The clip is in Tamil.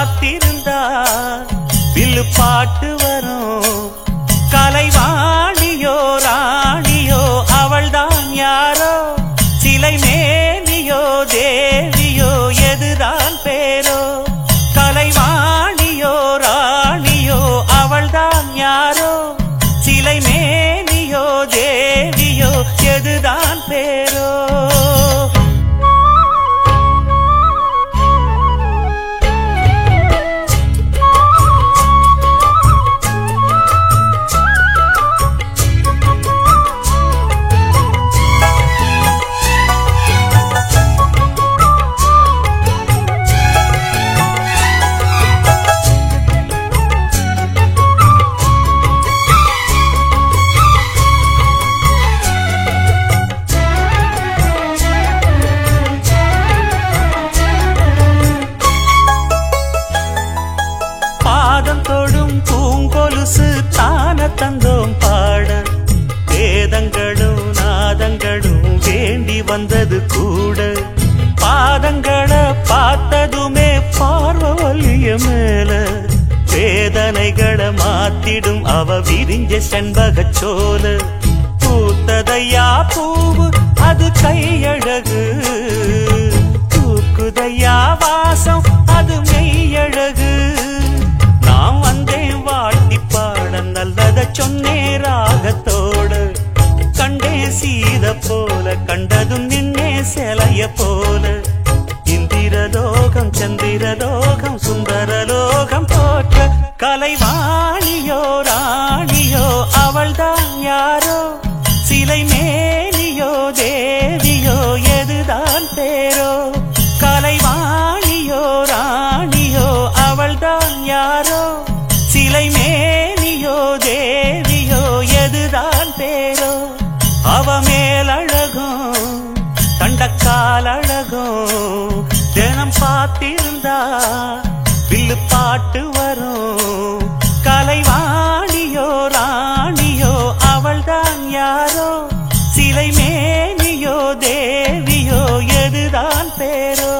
பார்த்திருந்தா வில்லு பாட்டு வரும். கலைவாணியோ ராணியோ அவள்தான் யாரோ, சிலை மேனியோ தேவியோ எதுதான் பேரோ. கலைவாணியோ ராணியோ அவள்தான் யாரோ, சிலை மேனியோ தேவியோ எதுதான் பேரோ. தந்தோம் பாட வேதங்களும் நாதங்களும் வேண்டி வந்தது கூட. பாதங்களை பார்த்ததுமே பார்வலிய மேல வேதனைகளை மாத்திடும் அவ விரிஞ்ச செண்பகச்சோல. பூத்ததையா பூவு அது கையழகு, பூக்குதையா வாசம் அது மெய்யழகு. நான் வந்தேன் வாழ்த்தி பாட நல்லத சொன்னே ராகத்தோடு. கண்டே சீத போல கண்டதும் நின்னே சிலைய போல. இந்திரலோகம் சந்திரலோகம் சுந்தரலோகம் போற்ற கலைவாணியோ ராணியோ அவள்தான் யாரோ, சிலை மேனியோ தேவியோ எதுதான் பேரோ. கலைவாணியோ ராணியோ அவள்தான் யாரோ, சிலை மேனியோ தேவியோ எதுதான் பேரோ. அவ மேலழகும் தண்டக்கால் அழகும் தினம் பார்த்திருந்தா வில்லு பாட்டு வரும். கலைவாணியோ ராணியோ அவள்தான் யாரோ, சிலை மேனியோ தேவியோ எதுதான் பேரோ.